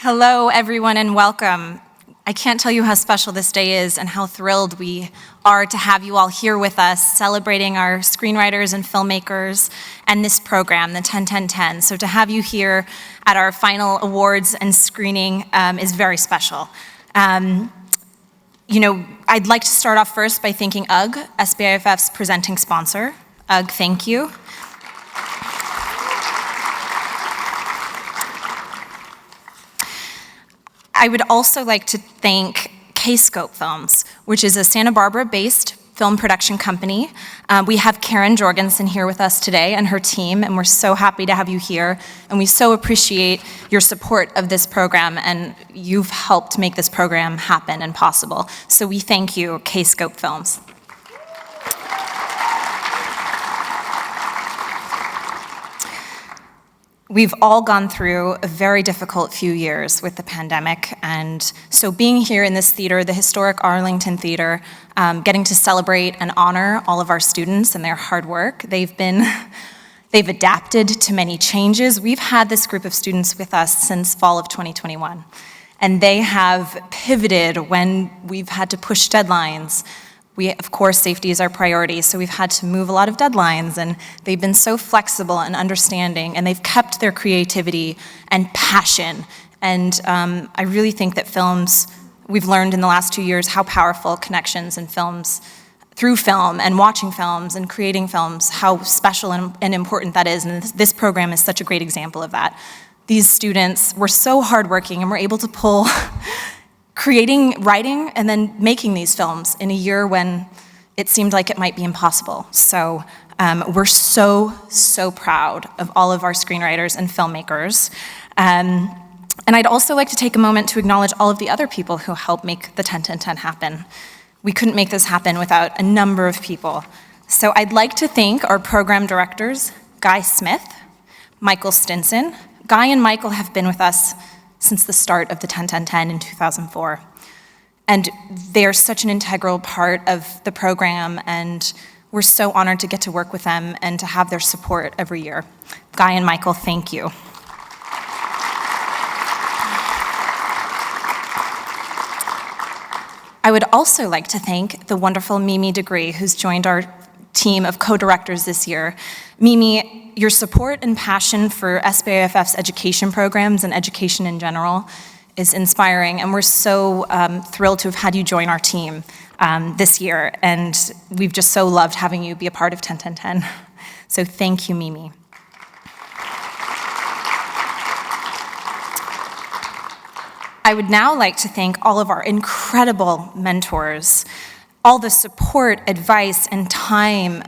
Hello, everyone, and welcome. I can't tell you how special this day is and how thrilled we are to have you all here with us, celebrating our screenwriters and filmmakers and this program, the 10-10-10. So to have you here at our final awards and screening is very special. I'd like to start off first by thanking UGG, SBIFF's presenting sponsor. UGG, thank you. I would also like to thank K-Scope Films, which is a Santa Barbara-based film production company. We have Karen Jorgensen here with us today and her team, and we're so happy to have you here, and we so appreciate your support of this program, and you've helped make this program happen and possible. So we thank you, K-Scope Films. We've all gone through a very difficult few years with the pandemic, and so being here in this theater, the historic Arlington Theater, getting to celebrate and honor all of our students and their hard work. They've adapted to many changes. We've had this group of students with us since fall of 2021, and they have pivoted when we've had to push deadlines. Of course, safety is our priority, so we've had to move a lot of deadlines, and they've been so flexible and understanding, and they've kept their creativity and passion. And I really think that we've learned in the last 2 years how powerful connections in films, through film and watching films and creating films, how special and important that is, and this program is such a great example of that. These students were so hardworking and were able to pull writing, and then making these films in a year when it seemed like it might be impossible. So we're so proud of all of our screenwriters and filmmakers. And I'd also like to take a moment to acknowledge all of the other people who helped make the 10-10-10 happen. We couldn't make this happen without a number of people. So I'd like to thank our program directors, Guy Smith, Michael Stinson. Guy and Michael have been with us since the start of the 10-10-10 in 2004. And they are such an integral part of the program, and we're so honored to get to work with them and to have their support every year. Guy and Michael, thank you. I would also like to thank the wonderful Mimi Degree, who's joined our team of co-directors this year. Mimi, your support and passion for SBIFF's education programs and education in general is inspiring, and we're so thrilled to have had you join our team this year, and we've just so loved having you be a part of 10-10-10. So thank you, Mimi. I would now like to thank all of our incredible mentors, all the support, advice, and time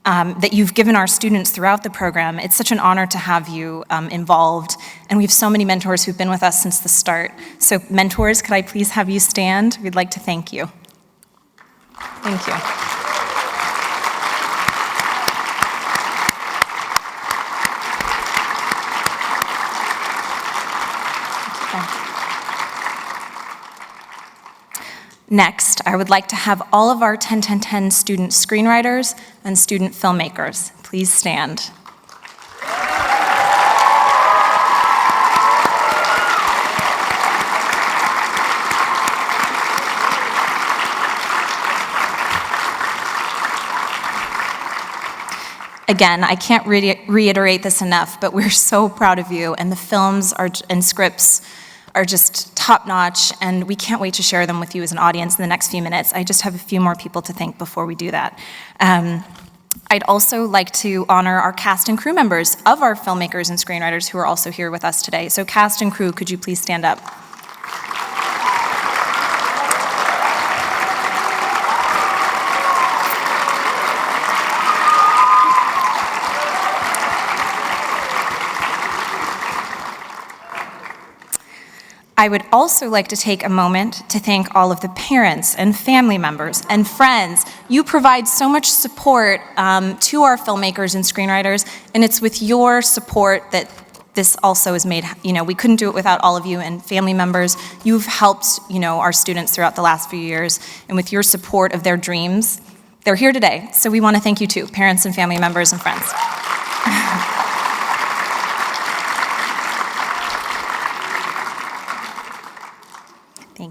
that you've given our students throughout the program. It's such an honor to have you involved, and we have so many mentors who've been with us since the start. So mentors, could I please have you stand? We'd like to thank you. Thank you. Next, I would like to have all of our 10-10-10 student screenwriters and student filmmakers please stand. Again, I can't reiterate this enough, but we're so proud of you, and the films and scripts are just top-notch, and we can't wait to share them with you as an audience in the next few minutes. I just have a few more people to thank before we do that. I'd also like to honor our cast and crew members of our filmmakers and screenwriters who are also here with us today. So cast and crew, could you please stand up? I would also like to take a moment to thank all of the parents and family members and friends. You provide so much support to our filmmakers and screenwriters, and it's with your support that this also is made. We couldn't do it without all of you and family members. You've helped, our students throughout the last few years, and with your support of their dreams, they're here today. So we want to thank you too, parents and family members and friends.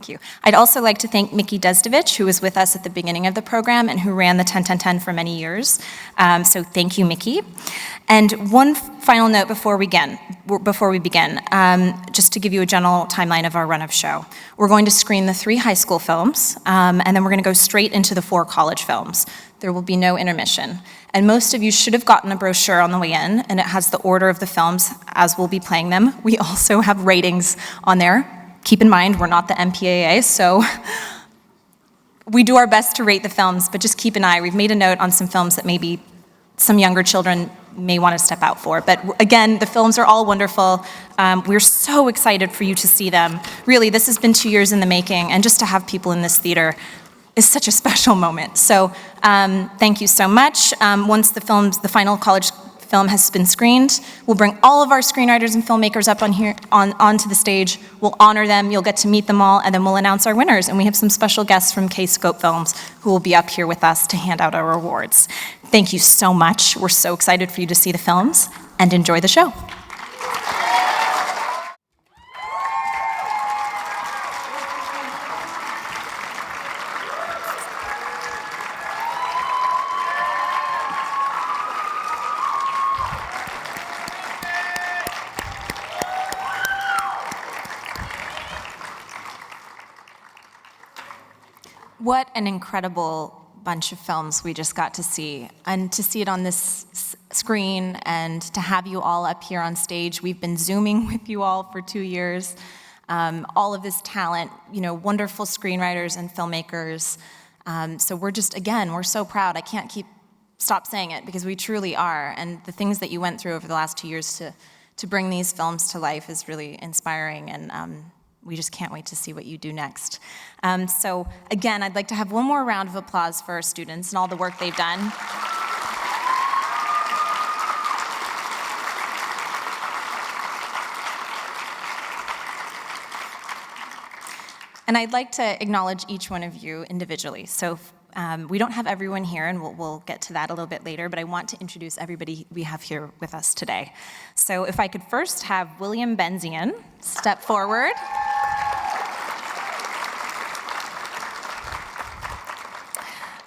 Thank you. I'd also like to thank Mickey Desdevich, who was with us at the beginning of the program and who ran the 10-10-10 for many years. So thank you, Mickey. And one final note before we begin, just to give you a general timeline of our run of show. We're going to screen the 3 high school films, and then we're going to go straight into the 4 college films. There will be no intermission. And most of you should have gotten a brochure on the way in, and it has the order of the films as we'll be playing them. We also have ratings on there. Keep in mind, we're not the MPAA, so we do our best to rate the films, but just keep an eye. We've made a note on some films that maybe some younger children may want to step out for. But again, the films are all wonderful. We're so excited for you to see them. Really, this has been 2 years in the making, and just to have people in this theater is such a special moment. So thank you so much. Once the final college film has been screened, we'll bring all of our screenwriters and filmmakers up onto the stage. We'll honor them, you'll get to meet them all, and then we'll announce our winners. And we have some special guests from K-Scope Films who will be up here with us to hand out our awards. Thank you so much. We're so excited for you to see the films, and enjoy the show. What an incredible bunch of films we just got to see. And to see it on this screen and to have you all up here on stage. We've been Zooming with you all for 2 years. All of this talent, wonderful screenwriters and filmmakers. So we're just, again, we're so proud. I can't stop saying it because we truly are. And the things that you went through over the last 2 years to bring these films to life is really inspiring, and we just can't wait to see what you do next. So again, I'd like to have one more round of applause for our students and all the work they've done. And I'd like to acknowledge each one of you individually. So we don't have everyone here, and we'll get to that a little bit later, but I want to introduce everybody we have here with us today. So if I could first have William Benzian step forward.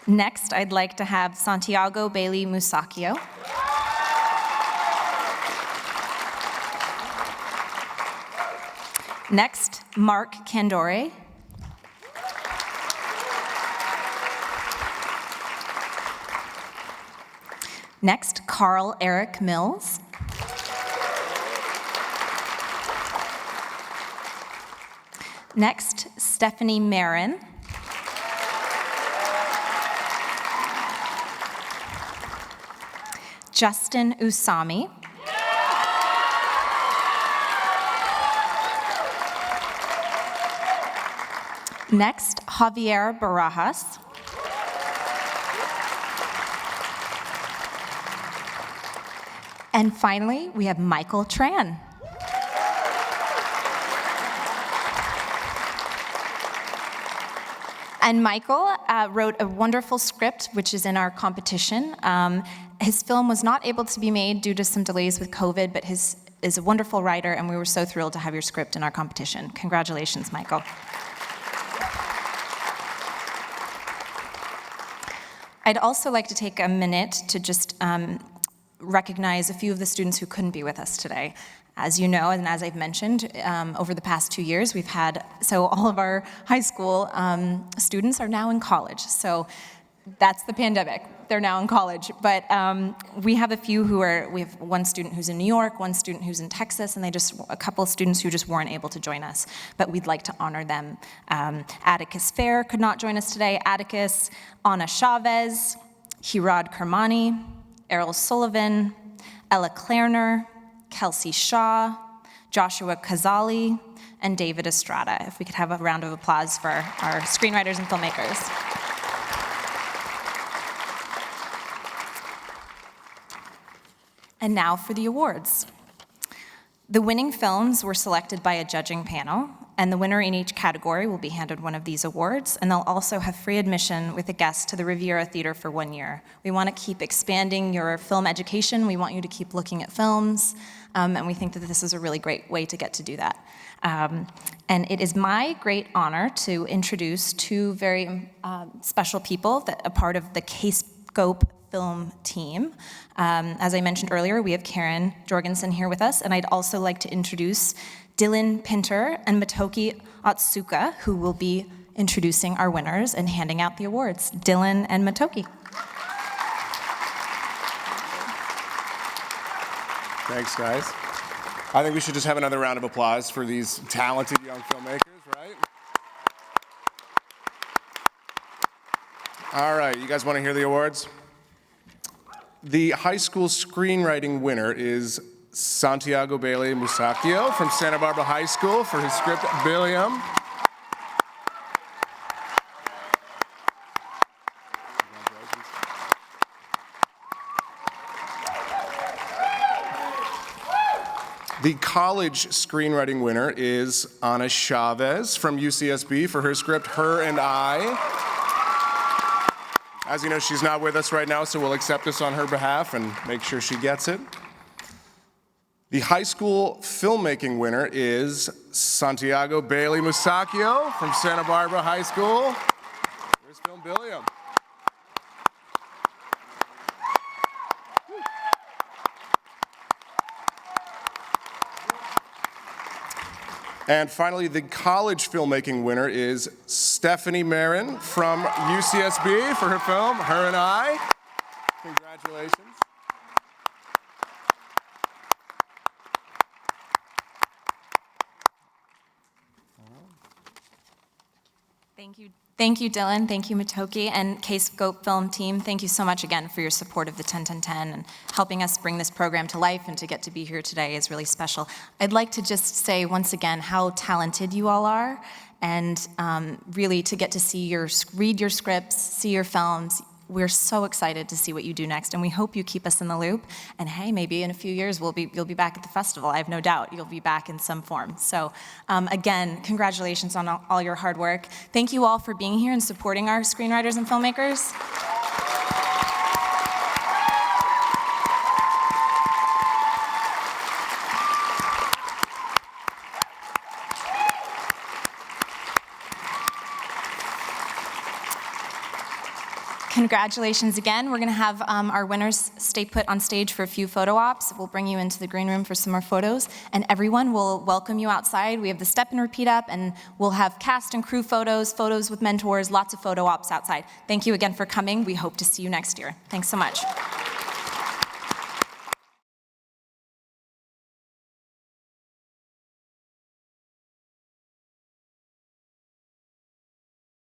Next, I'd like to have Santiago Bailey-Musacchio. Next, Mark Candore. Next, Carl Eric Mills. Next, Stephanie Marin. Justin Usami. Next, Javier Barajas. And finally, we have Michael Tran. And Michael wrote a wonderful script, which is in our competition. His film was not able to be made due to some delays with COVID, but is a wonderful writer, and we were so thrilled to have your script in our competition. Congratulations, Michael. I'd also like to take a minute to just recognize a few of the students who couldn't be with us today. As you know, and as I've mentioned, over the past 2 years, we've had, so all of our high school students are now in college. So that's the pandemic. They're now in college. But we have a few we have one student who's in New York, one student who's in Texas, and a couple of students who just weren't able to join us. But we'd like to honor them. Atticus Fair could not join us today. Atticus, Anna Chavez, Hirad Kermani, Errol Sullivan, Ella Klerner, Kelsey Shaw, Joshua Kazali, and David Estrada. If we could have a round of applause for our screenwriters and filmmakers. And now for the awards. The winning films were selected by a judging panel, and the winner in each category will be handed one of these awards, and they'll also have free admission with a guest to the Riviera Theater for 1 year. We want to keep expanding your film education. We want you to keep looking at films. and we think that this is a really great way to get to do that. And it is my great honor to introduce two very special people that are part of the K-Scope film team. As I mentioned earlier, we have Karen Jorgensen here with us, and I'd also like to introduce Dylan Pinter and Matoki Otsuka, who will be introducing our winners and handing out the awards. Dylan and Matoki. Thanks, guys. I think we should just have another round of applause for these talented young filmmakers, right? All right, you guys want to hear the awards? The high school screenwriting winner is Santiago Bailey-Musacchio from Santa Barbara High School for his script, Billiam. The college screenwriting winner is Ana Chavez from UCSB for her script, Her and I. As you know, she's not with us right now, so we'll accept this on her behalf and make sure she gets it. The high school filmmaking winner is Santiago Bailey-Musacchio from Santa Barbara High School. Here's film Billiam. And finally, the college filmmaking winner is Stephanie Marin from UCSB for her film, Her and I. Congratulations. Thank you, Dylan. Thank you, Matoki, and K-Scope Film Team. Thank you so much again for your support of the 10-10-10 and helping us bring this program to life, and to get to be here today is really special. I'd like to just say once again how talented you all are, and really to get to read your scripts, see your films. We're so excited to see what you do next, and we hope you keep us in the loop. And hey, maybe in a few years you'll be back at the festival. I have no doubt you'll be back in some form. So again, congratulations on all your hard work. Thank you all for being here and supporting our screenwriters and filmmakers. Congratulations again. We're going to have our winners stay put on stage for a few photo ops. We'll bring you into the green room for some more photos, and everyone will welcome you outside. We have the step and repeat up, and we'll have cast and crew photos, photos with mentors, lots of photo ops outside. Thank you again for coming. We hope to see you next year. Thanks so much.